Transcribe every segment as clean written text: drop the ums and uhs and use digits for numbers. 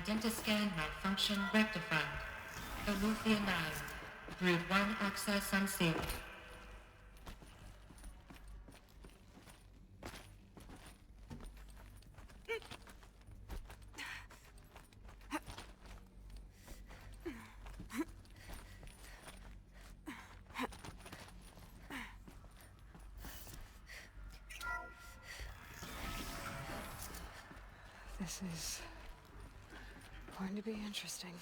Identiscan malfunction rectified. Alufia 9. Brood 1 access unsealed. This is going to be interesting.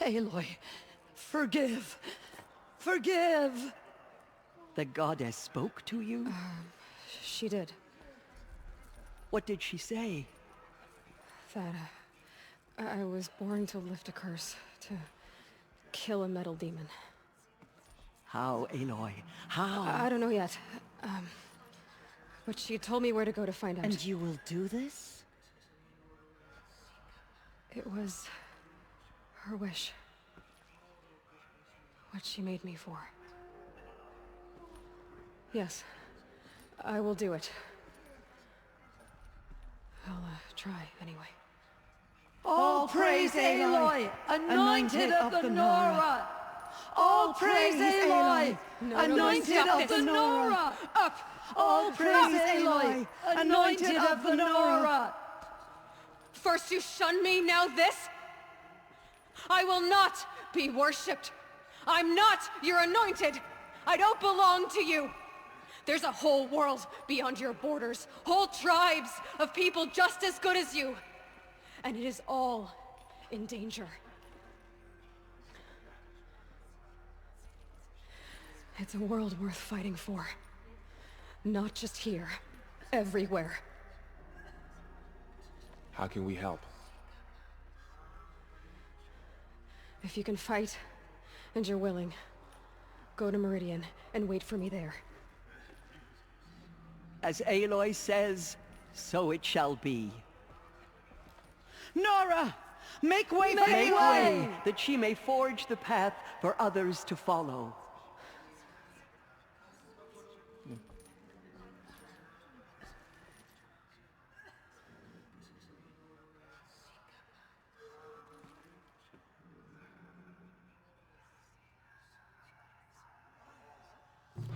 Aloy, forgive! Forgive! The goddess spoke to you? She did. What did she say? That, I was born to lift a curse, to kill a metal demon. How, Aloy? How? I don't know yet. But she told me where to go to find out. And you will do this? It was her wish. What she made me for. Yes, I will do it. I'll, try, anyway. All praise Aloy, anointed of the Nora! All praise Aloy, anointed of the Nora! Up! All praise Aloy, anointed of the Nora! First you shun me, now this? I will not be worshipped. I'm not your anointed. I don't belong to you. There's a whole world beyond your borders, whole tribes of people just as good as you. And it is all in danger. It's a world worth fighting for. Not just here, everywhere. How can we help? If you can fight, and you're willing, go to Meridian and wait for me there. As Aloy says, so it shall be. Nora! Make way for Aloy! Make way, that she may forge the path for others to follow.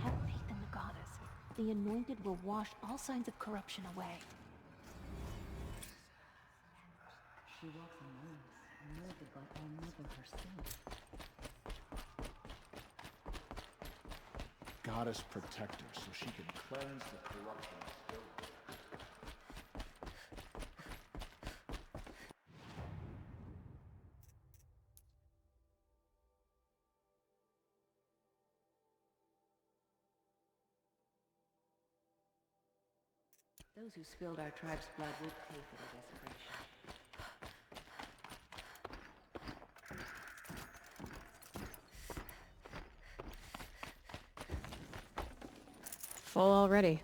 Have faith in the goddess. The anointed will wash all signs of corruption away. She walks among us, molded by our mother herself. Goddess protect her so she can cleanse the corruption of spirit. Those who spilled our tribe's blood will pay for their desecration. Full already.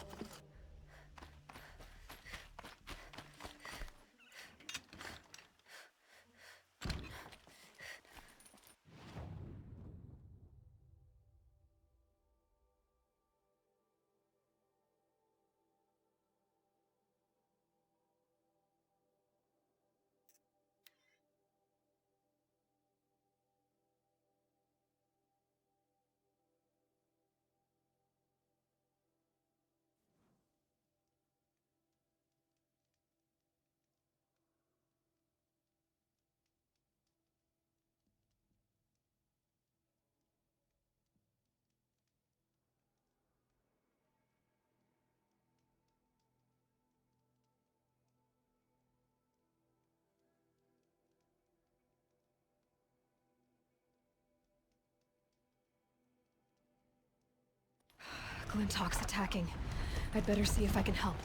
Glintock's attacking. I'd better see if I can help.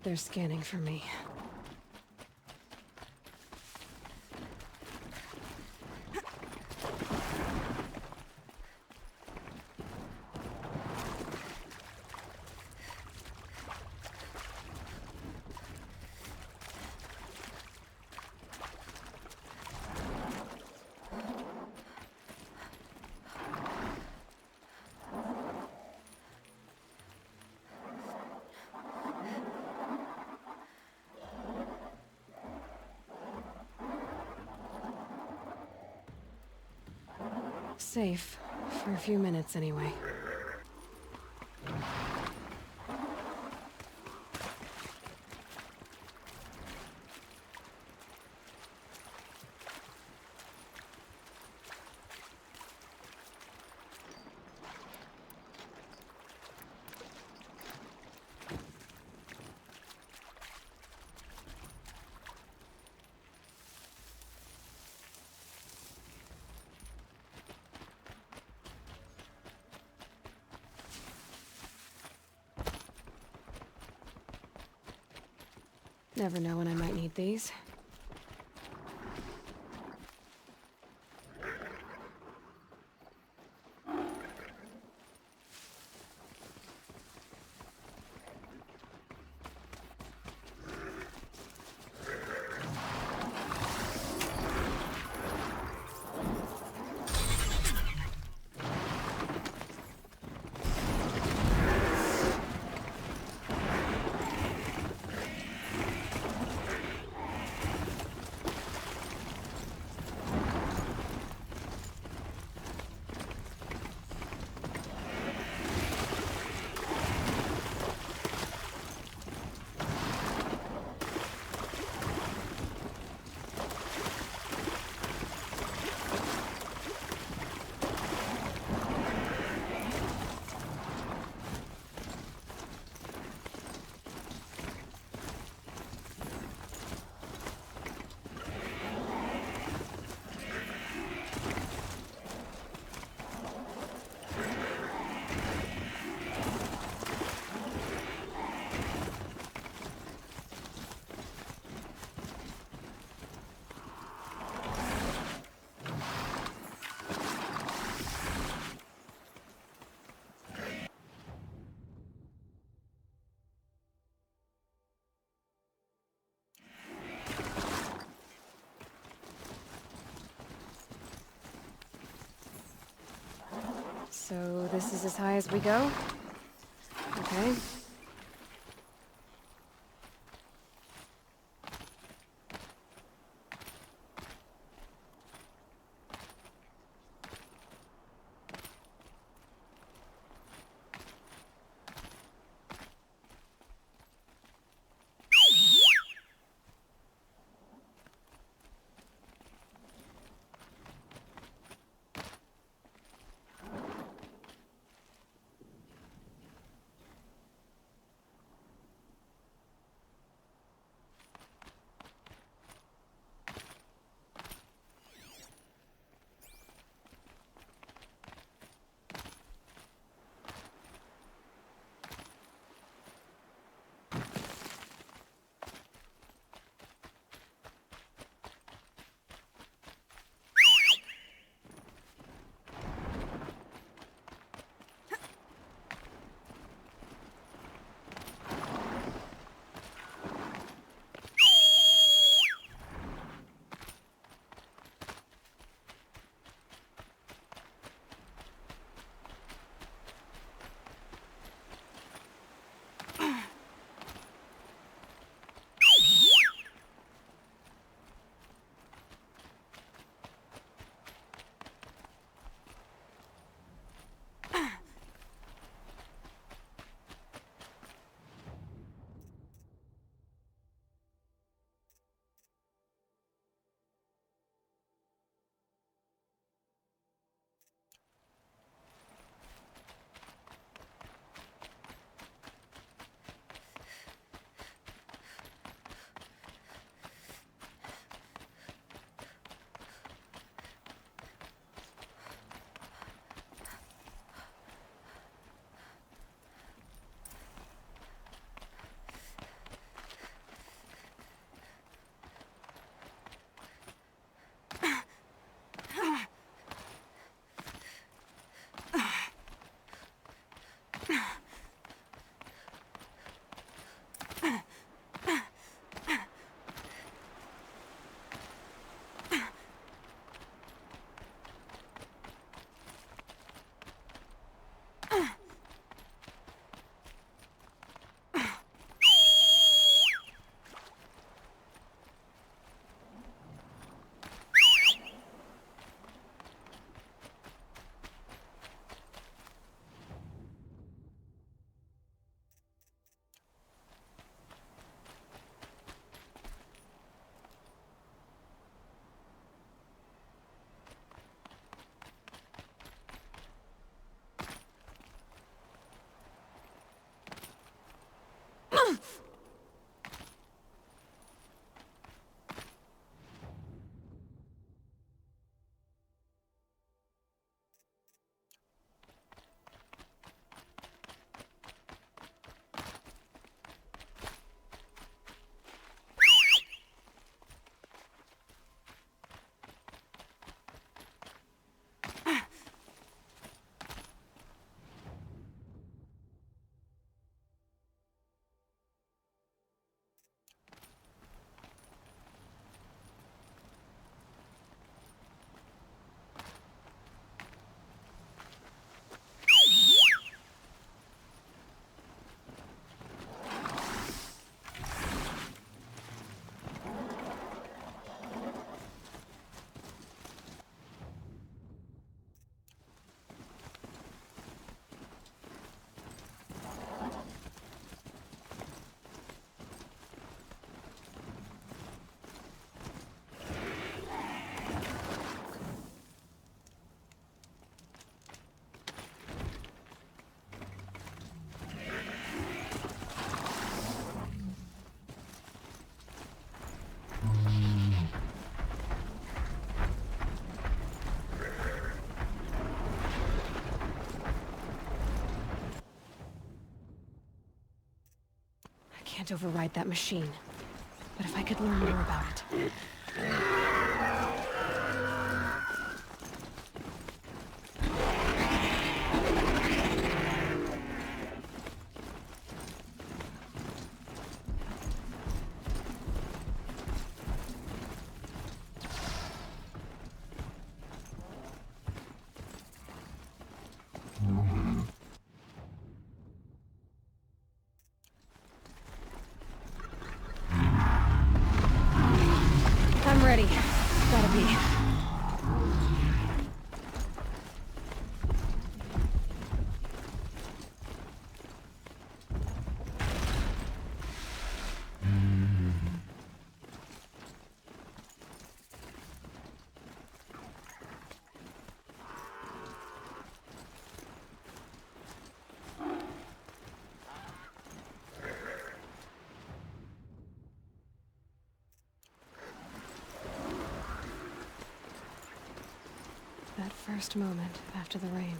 They're scanning for me. Safe. For a few minutes, anyway. Never know when I might need these. So this is as high as we go? Okay. can't override that machine. But if I could learn more about it... I'm ready. Gotta be. That first moment after the rain.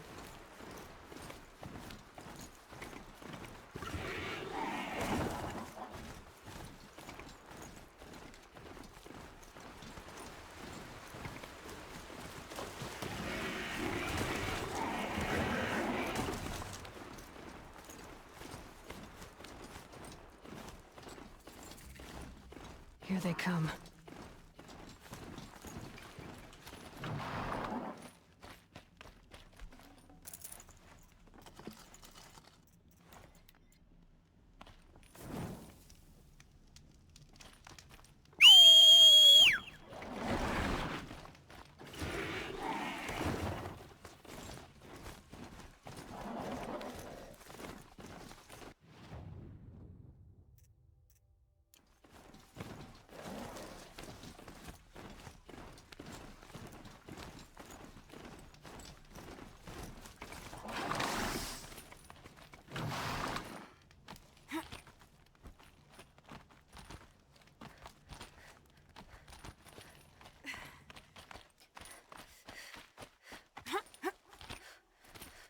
Here they come.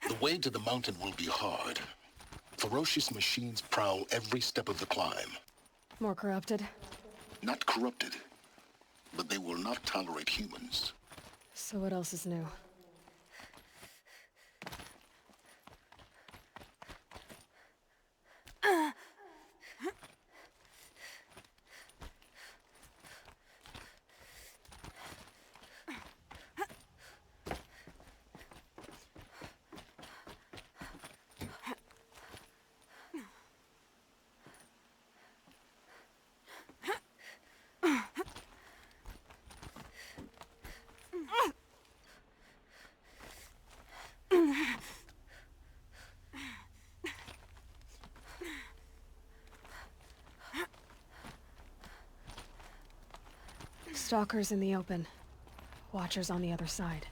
The way to the mountain will be hard. Ferocious machines prowl every step of the climb. More corrupted? Not corrupted, but they will not tolerate humans. So what else is new? Stalkers in the open. Watchers on the other side.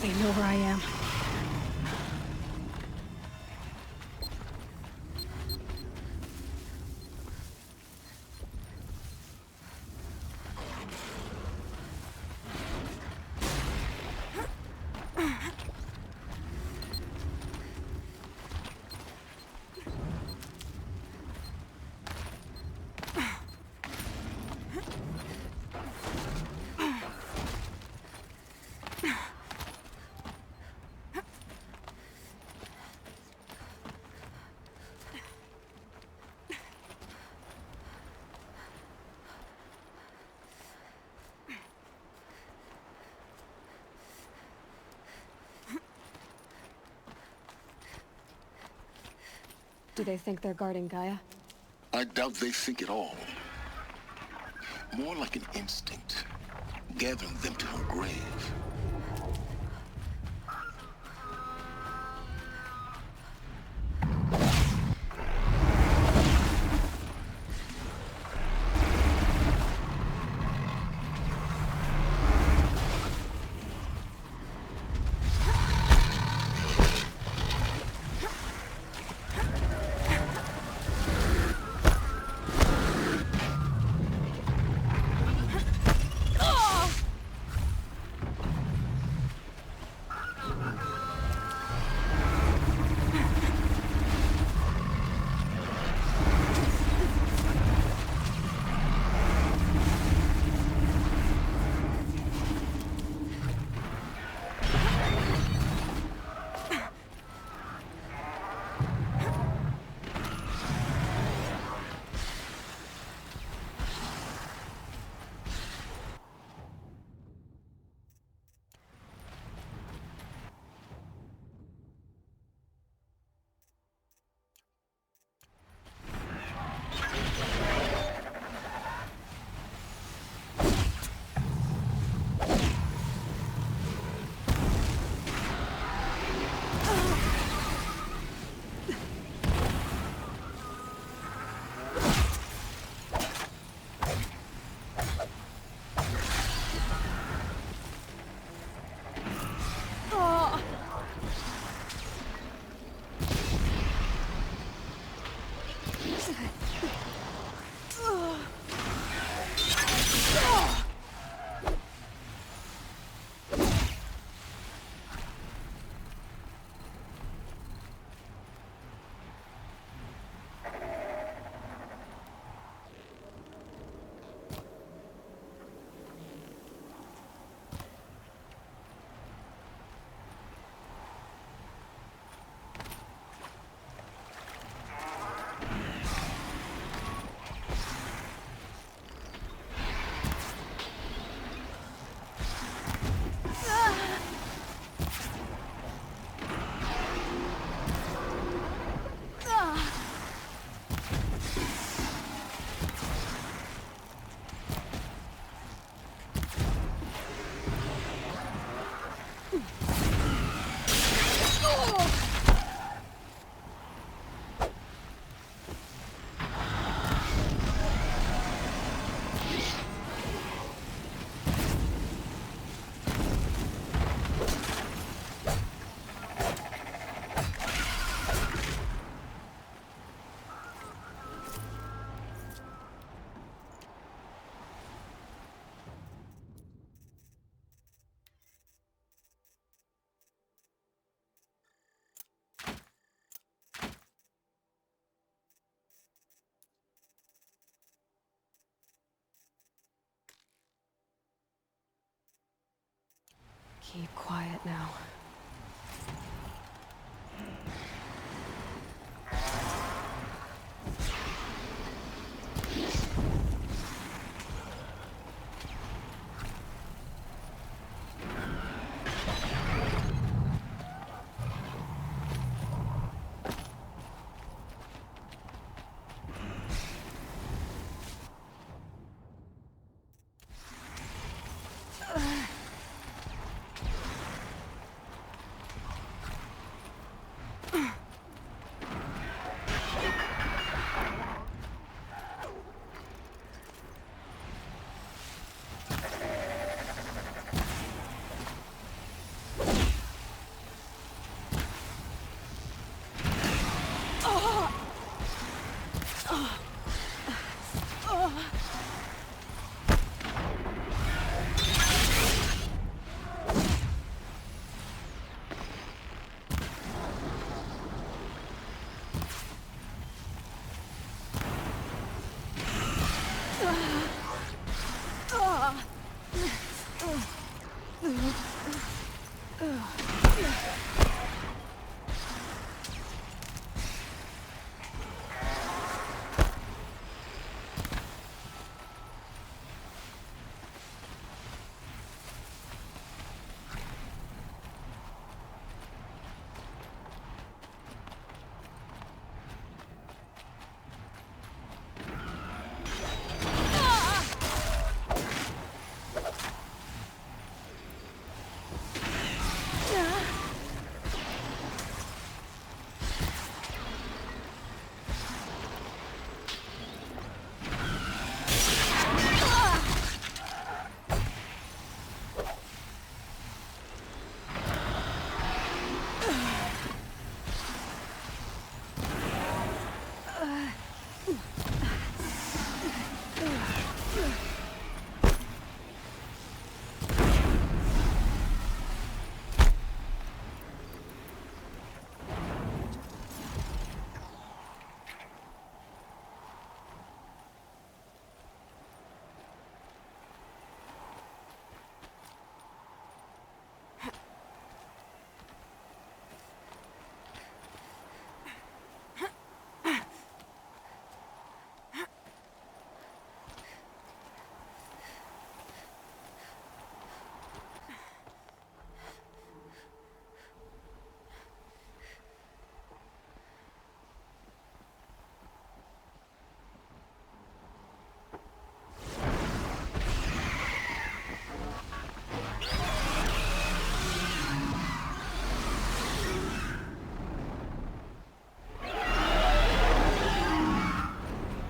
They know where I am. Do they think they're guarding Gaia? I doubt they think at all. More like an instinct, gathering them to her grave. Keep quiet now.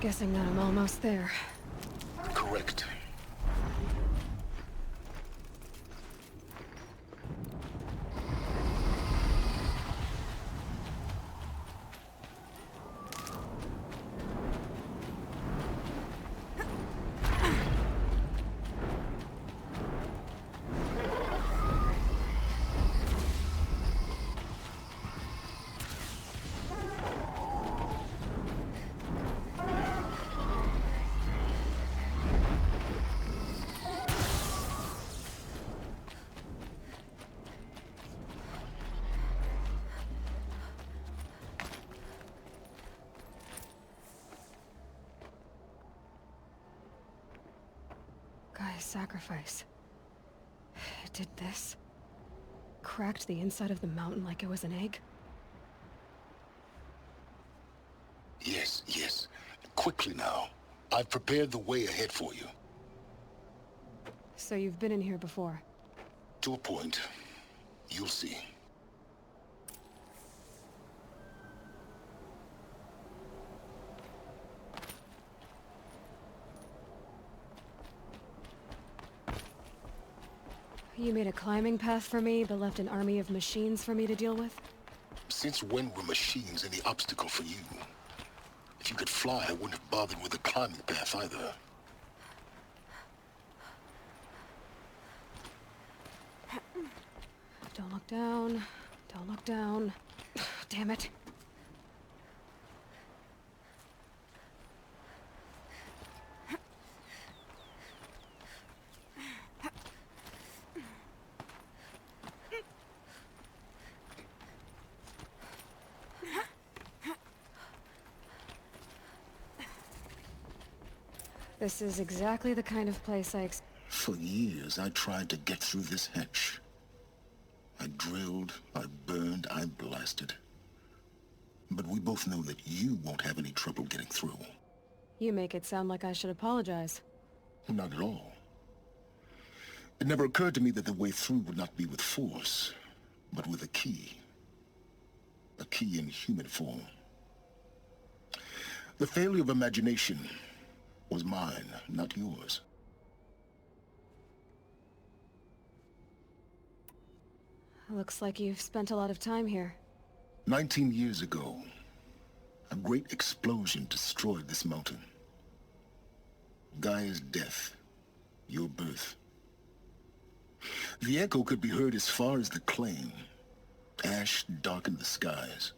Guessing that I'm almost there. Correct. Guy's sacrifice. It did this. Cracked the inside of the mountain like it was an egg. Yes, yes. Quickly now. I've prepared the way ahead for you. So you've been in here before? To a point. You'll see. You made a climbing path for me, but left an army of machines for me to deal with? Since when were machines any obstacle for you? If you could fly, I wouldn't have bothered with the climbing path either. Don't look down. Don't look down. Damn it. This is exactly the kind of place For years, I tried to get through this hatch. I drilled, I burned, I blasted. But we both know that you won't have any trouble getting through. You make it sound like I should apologize. Not at all. It never occurred to me that the way through would not be with force, but with a key. A key in human form. The failure of imagination was mine, not yours. Looks like you've spent a lot of time here. 19 years ago, a great explosion destroyed this mountain. Gaia's death, your birth. The echo could be heard as far as the claim. Ash darkened the skies.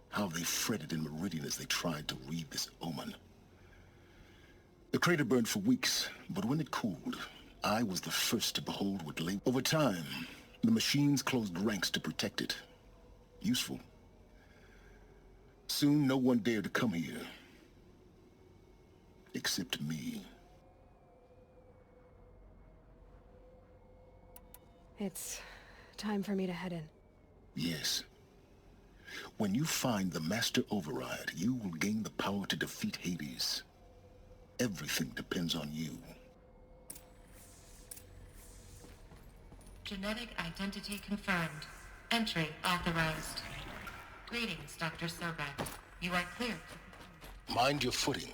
How they fretted in Meridian as they tried to read this omen. The crater burned for weeks, but when it cooled, I was the first to behold what lay. Over time, the machines closed ranks to protect it. Useful. Soon, no one dared to come here. Except me. It's time for me to head in. Yes. When you find the Master Override, you will gain the power to defeat Hades. Everything depends on you. Genetic identity confirmed. Entry authorized. Greetings, Dr. Sobek. You are clear. Mind your footing.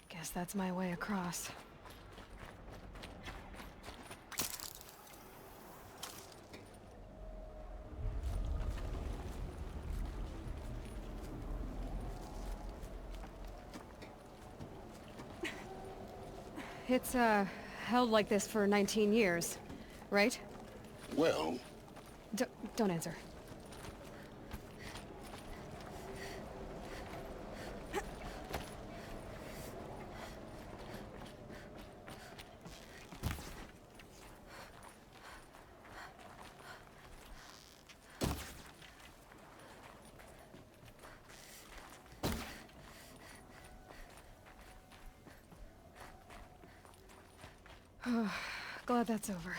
Guess that's my way across. It's, held like this for 19 years, right? Well, Don't answer. Glad that's over.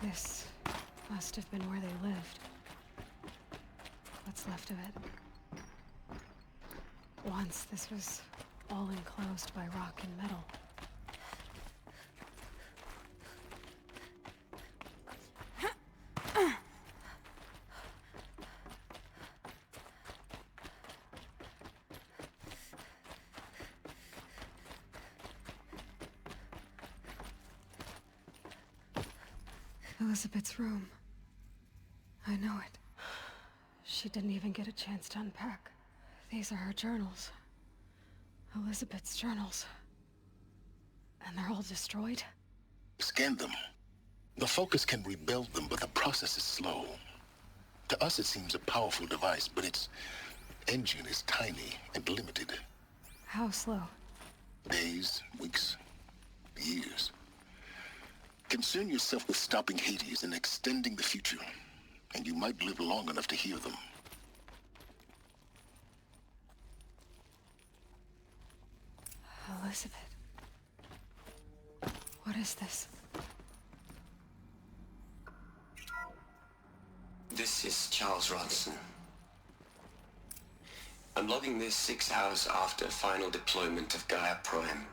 This must have been where they lived. What's left of it. Once this was all enclosed by rock and metal. Elizabeth's room. I know it. She didn't even get a chance to unpack. These are her journals. Elizabeth's journals. And they're all destroyed? Scan them. The Focus can rebuild them, but the process is slow. To us, it seems a powerful device, but its engine is tiny and limited. How slow? Days, weeks, years. Concern yourself with stopping Hades and extending the future, and you might live long enough to hear them. Elizabeth. What is this? This is Charles Ronson. I'm logging this 6 hours after final deployment of Gaia Prime.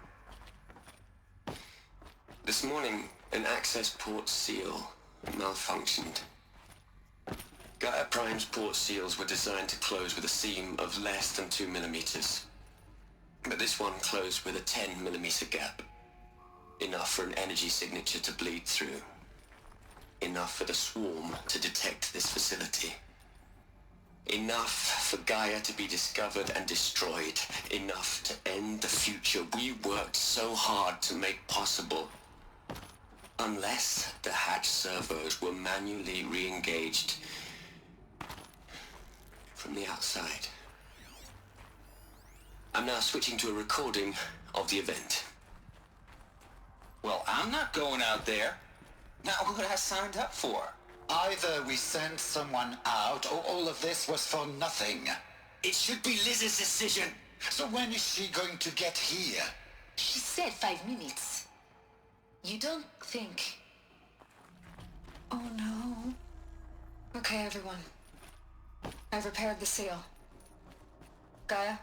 This morning, an access port seal malfunctioned. Gaia Prime's port seals were designed to close with a seam of less than 2 millimeters. But this one closed with a 10 millimeter gap. Enough for an energy signature to bleed through. Enough for the swarm to detect this facility. Enough for Gaia to be discovered and destroyed. Enough to end the future we worked so hard to make possible. Unless the hatch servos were manually re-engaged from the outside. I'm now switching to a recording of the event. Well, I'm not going out there. Not what I signed up for. Either we send someone out, or all of this was for nothing. It should be Liz's decision. So when is she going to get here? She said 5 minutes. You don't think... Oh no. Okay, everyone. I've repaired the seal. Gaia?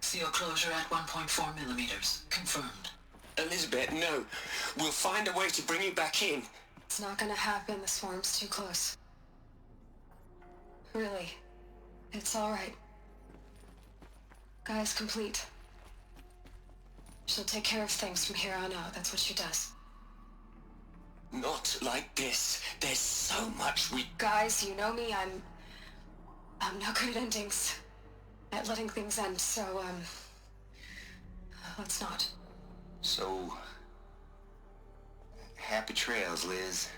Seal closure at 1.4 millimeters. Confirmed. Elizabeth, no. We'll find a way to bring you back in. It's not gonna happen. The swarm's too close. Really. It's alright. Gaia's complete. She'll take care of things from here on out. That's what she does. Not like this. There's so much we... Guys, you know me. I'm no good at endings. At letting things end, so, let's not. So... happy trails, Liz.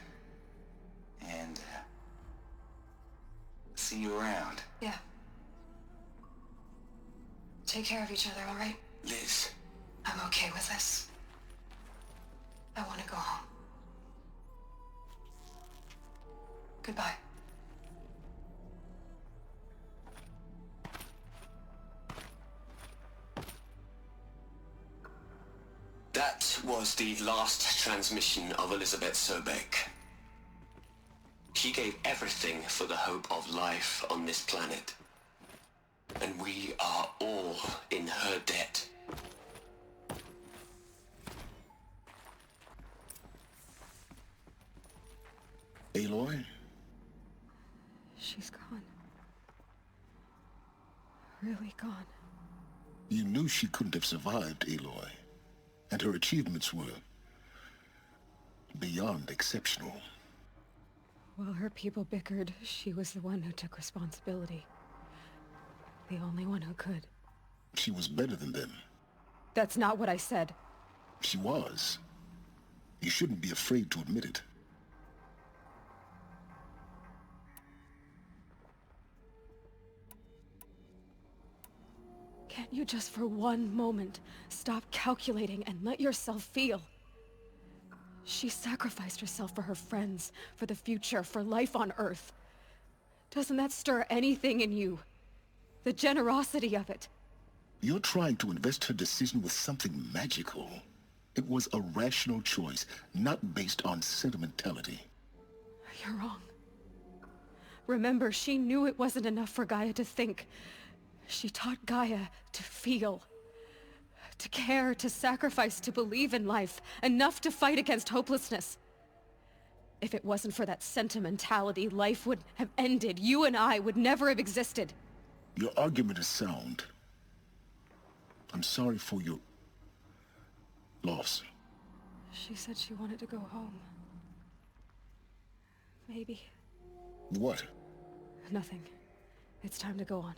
And... see you around. Yeah. Take care of each other, alright? Liz. I'm okay with this. I want to go home. Goodbye. That was the last transmission of Elizabeth Sobeck. She gave everything for the hope of life on this planet. And we are all in her debt. Aloy? She's gone. Really gone. You knew she couldn't have survived, Aloy. And her achievements were beyond exceptional. While her people bickered, she was the one who took responsibility. The only one who could. She was better than them. That's not what I said. She was. You shouldn't be afraid to admit it. Can't you just for one moment stop calculating and let yourself feel? She sacrificed herself for her friends, for the future, for life on Earth. Doesn't that stir anything in you? The generosity of it. You're trying to invest her decision with something magical. It was a rational choice, not based on sentimentality. You're wrong. Remember, she knew it wasn't enough for Gaia to think. She taught Gaia to feel. To care, to sacrifice, to believe in life. Enough to fight against hopelessness. If it wasn't for that sentimentality, life would have ended. You and I would never have existed. Your argument is sound. I'm sorry for your loss. She said she wanted to go home. Maybe. What? Nothing. It's time to go on.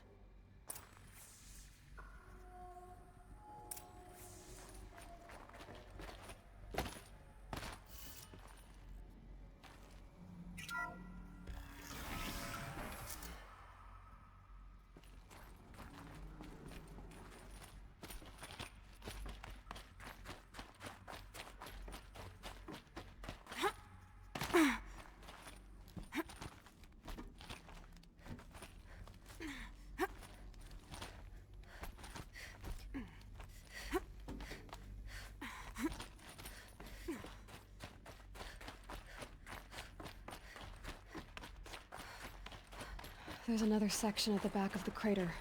There's another section at the back of the crater.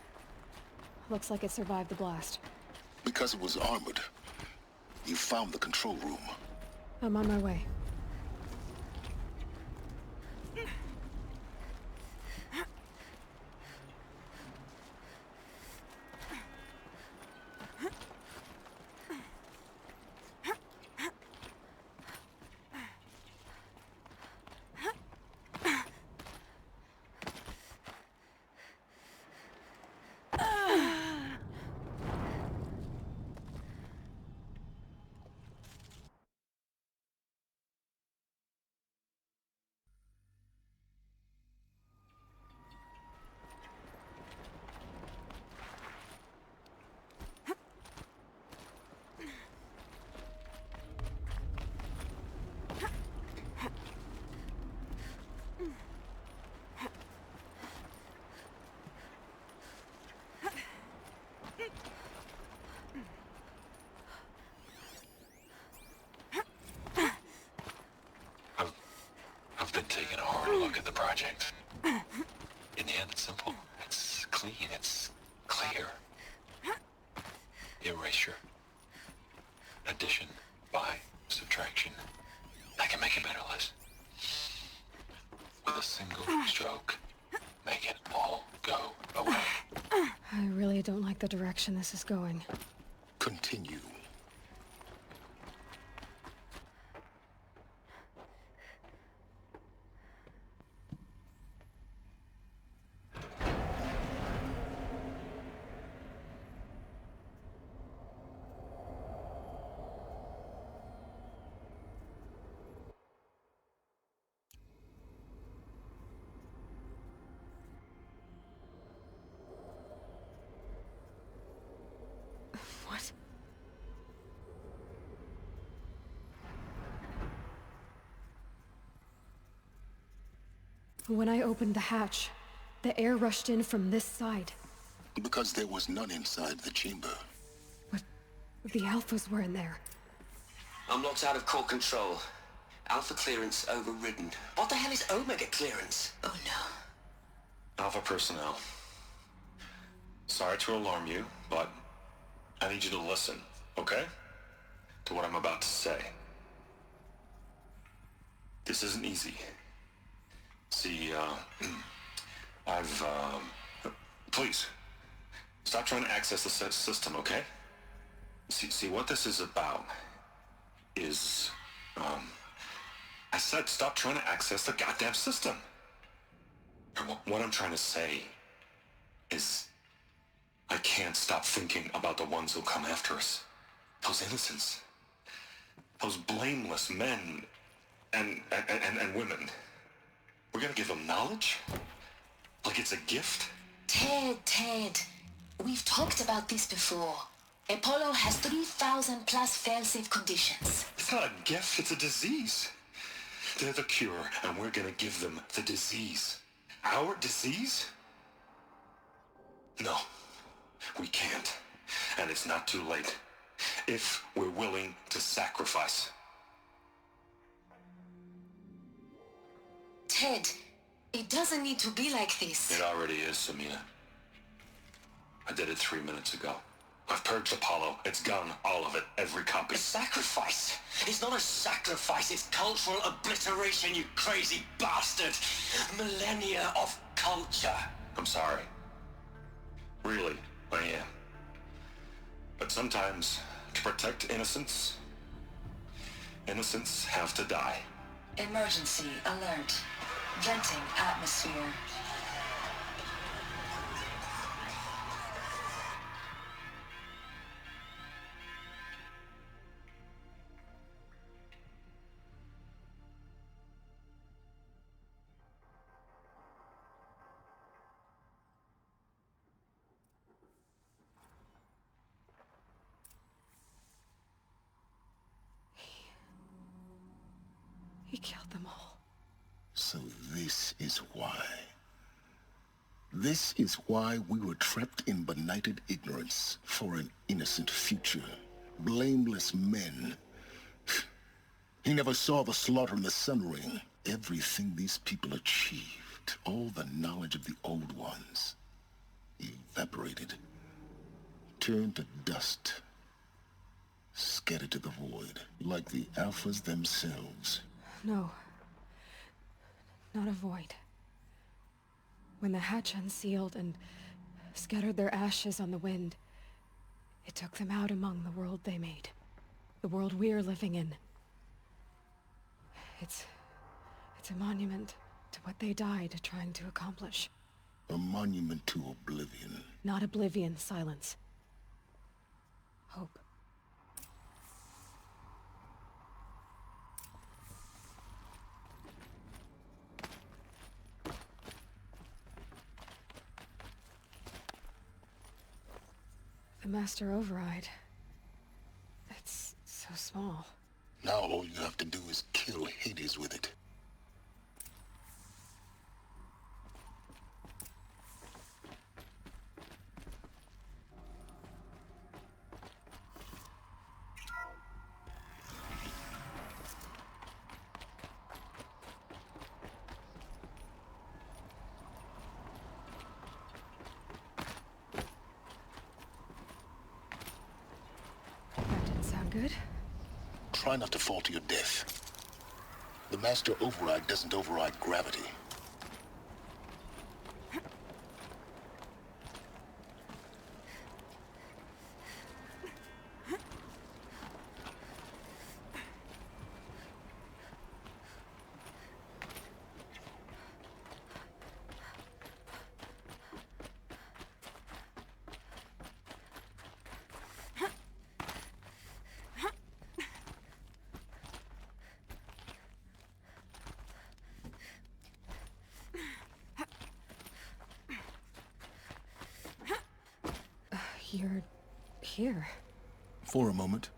Looks like it survived the blast. Because it was armored. You found the control room. I'm on my way. I've been taking a hard look at the project. In the end, it's simple. It's clean. It's clear. Erasure. Addition. By. Subtraction. I can make a better list. With a single stroke. Make it all go away. I really don't like the direction this is going. Continue. What? When I opened the hatch, the air rushed in from this side. Because there was none inside the chamber. But the Alphas were in there. I'm locked out of core control. Alpha clearance overridden. What the hell is Omega clearance? Oh no. Alpha personnel. Sorry to alarm you, but I need you to listen, okay? To what I'm about to say. This isn't easy. See, please, stop trying to access the system, okay? See, what this is about is, I said stop trying to access the goddamn system. What I'm trying to say is, I can't stop thinking about the ones who'll come after us. Those innocents. Those blameless men and women. We're gonna give them knowledge? Like it's a gift? Ted. We've talked about this before. Apollo has 3,000 plus fail-safe conditions. It's not a gift, it's a disease. They're the cure, and we're gonna give them the disease. Our disease? No, we can't. And it's not too late. If we're willing to sacrifice. Ted, it doesn't need to be like this. It already is, Samina. I did it 3 minutes ago. I've purged Apollo. It's gone, all of it, every copy. A sacrifice? It's not a sacrifice, it's cultural obliteration, you crazy bastard! Millennia of culture. I'm sorry. Really, I am. But sometimes, to protect innocence, innocents have to die. Emergency alert. Venting atmosphere. He killed them all. So this is why. This is why we were trapped in benighted ignorance for an innocent future. Blameless men. He never saw the slaughter in the Sun Ring. Everything these people achieved, all the knowledge of the old ones, evaporated, turned to dust, scattered to the void, like the Alphas themselves. No. Not a void. When the hatch unsealed and scattered their ashes on the wind, it took them out among the world they made. The world we're living in. It's a monument to what they died trying to accomplish. A monument to oblivion. Not oblivion, silence. Hope. The Master Override. It's so small. Now all you have to do is kill Hades with it. That didn't sound good. Try not to fall to your death. The Master Override doesn't override gravity. You're here. For a moment.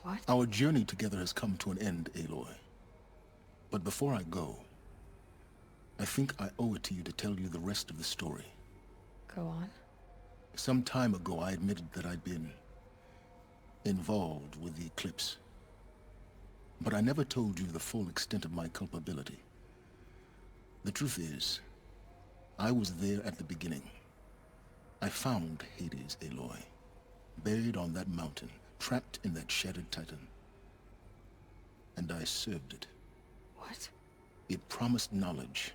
What? Our journey together has come to an end, Aloy. But before I go, I think I owe it to you to tell you the rest of the story. Go on. Some time ago, I admitted that I'd been involved with the eclipse. But I never told you the full extent of my culpability. The truth is, I was there at the beginning. I found Hades, Aloy, buried on that mountain, trapped in that shattered titan. And I served it. What? It promised knowledge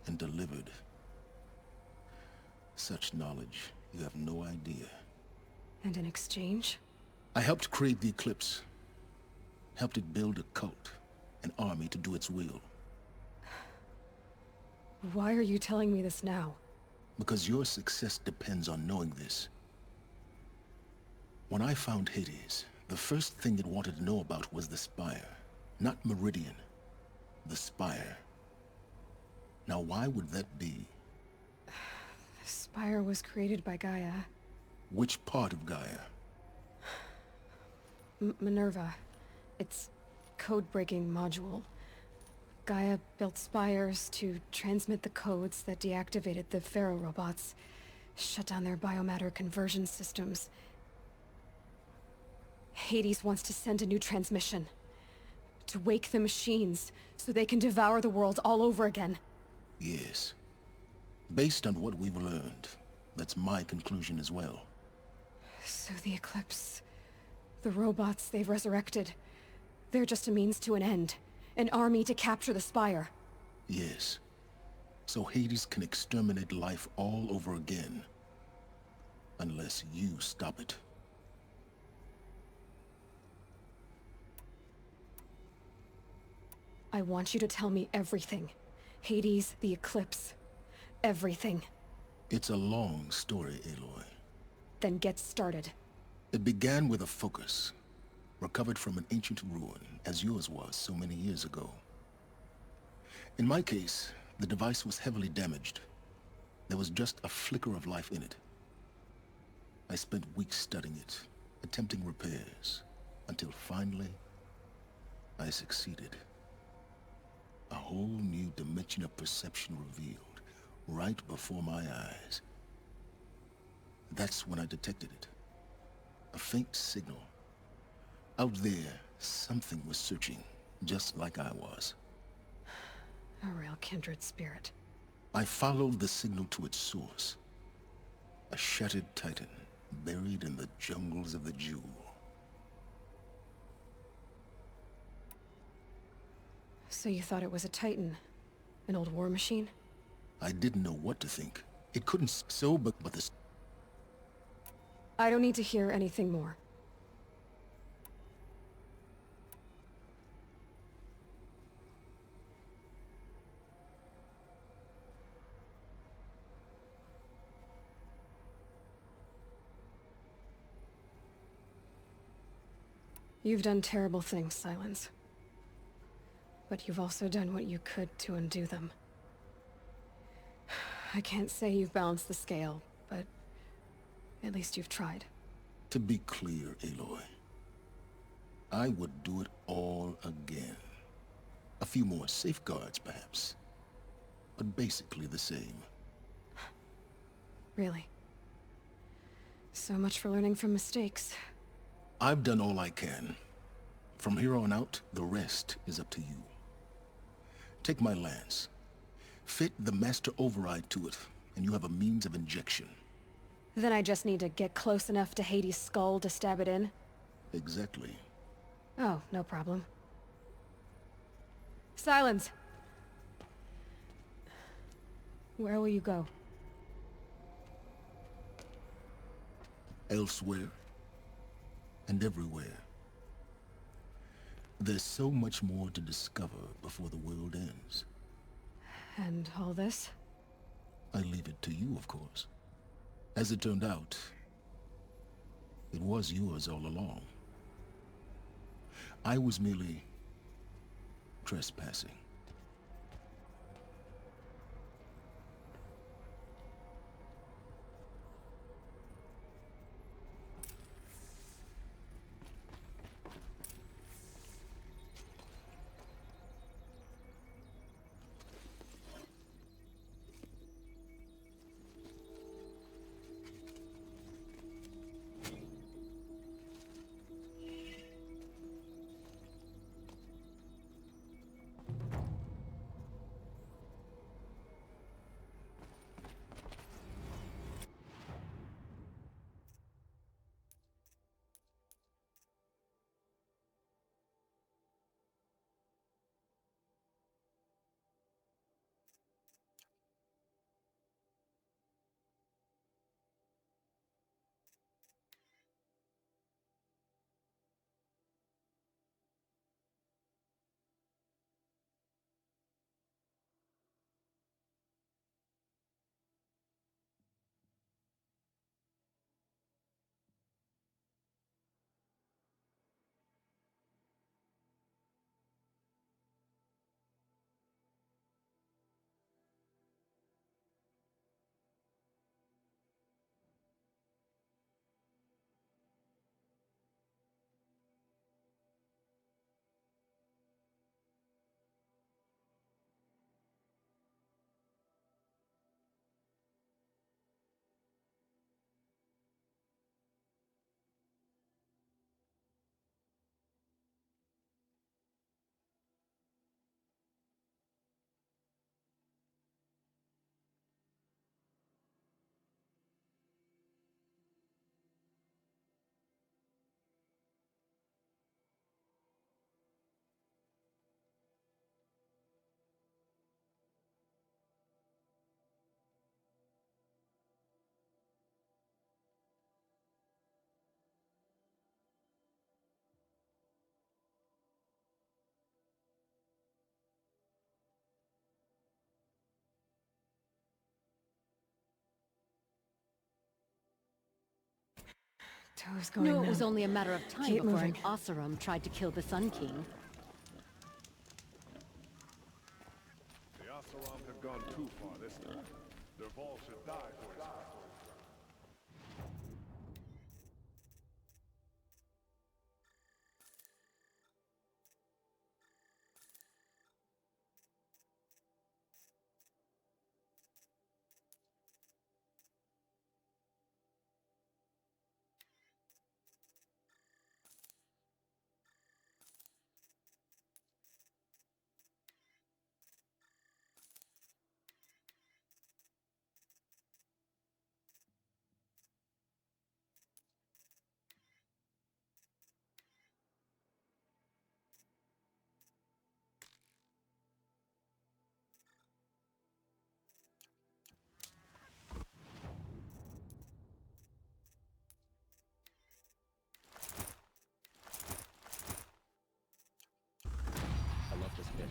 and delivered. Such knowledge, you have no idea. And in exchange? I helped create the eclipse. Helped it build a cult, an army to do its will. Why are you telling me this now? Because your success depends on knowing this. When I found Hades, the first thing it wanted to know about was the Spire. Not Meridian. The Spire. Now why would that be? The Spire was created by Gaia. Which part of Gaia? Minerva. Its code-breaking module. Gaia built spires to transmit the codes that deactivated the Pharaoh robots, shut down their biomatter conversion systems. Hades wants to send a new transmission. To wake the machines, so they can devour the world all over again. Yes. Based on what we've learned, that's my conclusion as well. So the Eclipse... the robots they've resurrected... they're just a means to an end. An army to capture the Spire. Yes. So Hades can exterminate life all over again. Unless you stop it. I want you to tell me everything. Hades, the Eclipse. Everything. It's a long story, Aloy. Then get started. It began with a focus. Recovered from an ancient ruin, as yours was so many years ago. In my case, the device was heavily damaged. There was just a flicker of life in it. I spent weeks studying it, attempting repairs, until finally, I succeeded. A whole new dimension of perception revealed, right before my eyes. That's when I detected it. A faint signal. Out there, something was searching, just like I was. A real kindred spirit. I followed the signal to its source. A shattered titan, buried in the jungles of the Jewel. So you thought it was a titan? An old war machine? I didn't know what to think. It couldn't but this... I don't need to hear anything more. You've done terrible things, Silence. But you've also done what you could to undo them. I can't say you've balanced the scale, but at least you've tried. To be clear, Aloy, I would do it all again. A few more safeguards, perhaps. But basically the same. Really? So much for learning from mistakes. I've done all I can. From here on out, the rest is up to you. Take my lance. Fit the master override to it, and you have a means of injection. Then I just need to get close enough to Hades' skull to stab it in? Exactly. Oh, no problem. Silence! Where will you go? Elsewhere. And everywhere. There's so much more to discover before the world ends. And all this? I leave it to you, of course. As it turned out, it was yours all along. I was merely trespassing. Who's going Knew now? it was only a matter of time Keep before moving. an Oseram tried to kill the Sun King. The Asaram have gone too far this time. Derval should die for his crime. I love this bit.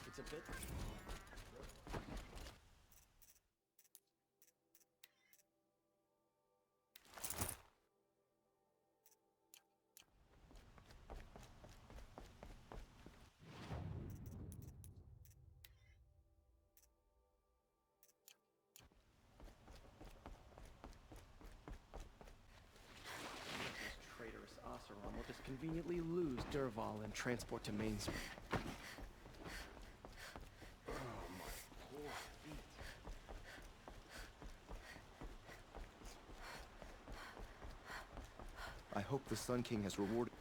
It's a bit. Traitorous Oseram will just conveniently lose Derval and transport to Mainspring. Oh, my poor feet. I hope the Sun King has rewarded...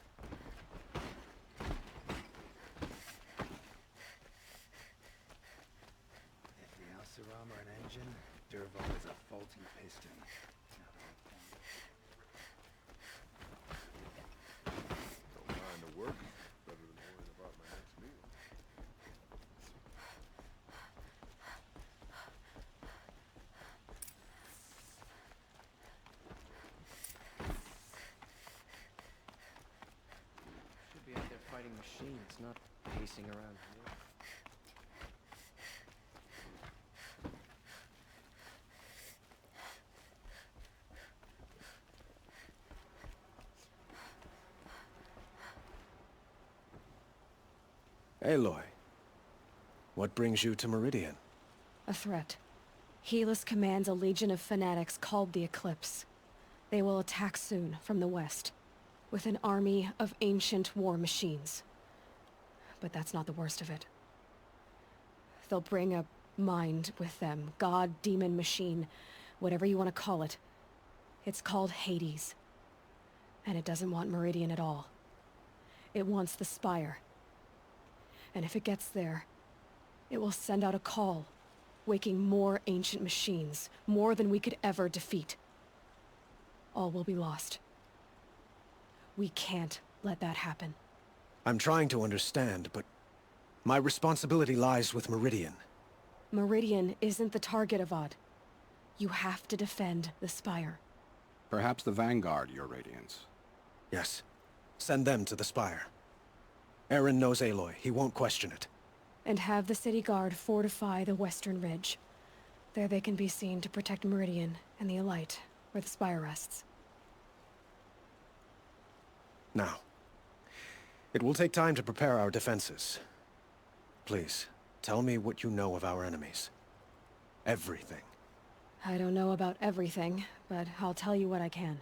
If the Oseram are an engine, Derval is a faulty piston. Don't mind the work. Better than worrying about my next meal. Should be out there fighting machines, not pacing around here. Aloy, what brings you to Meridian? A threat. Helis commands a legion of fanatics called the Eclipse. They will attack soon from the west, with an army of ancient war machines. But that's not the worst of it. They'll bring a mind with them, god, demon, machine, whatever you want to call it. It's called Hades. And it doesn't want Meridian at all. It wants the Spire. And if it gets there, it will send out a call, waking more ancient machines, more than we could ever defeat. All will be lost. We can't let that happen. I'm trying to understand, but my responsibility lies with Meridian. Meridian isn't the target, Avad. You have to defend the Spire. Perhaps the Vanguard, Your Radiance. Yes. Send them to the Spire. Eren knows Aloy. He won't question it. And have the city guard fortify the western ridge. There they can be seen to protect Meridian and the Elite, where the Spire rests. Now, it will take time to prepare our defenses. Please, tell me what you know of our enemies. Everything. I don't know about everything, but I'll tell you what I can.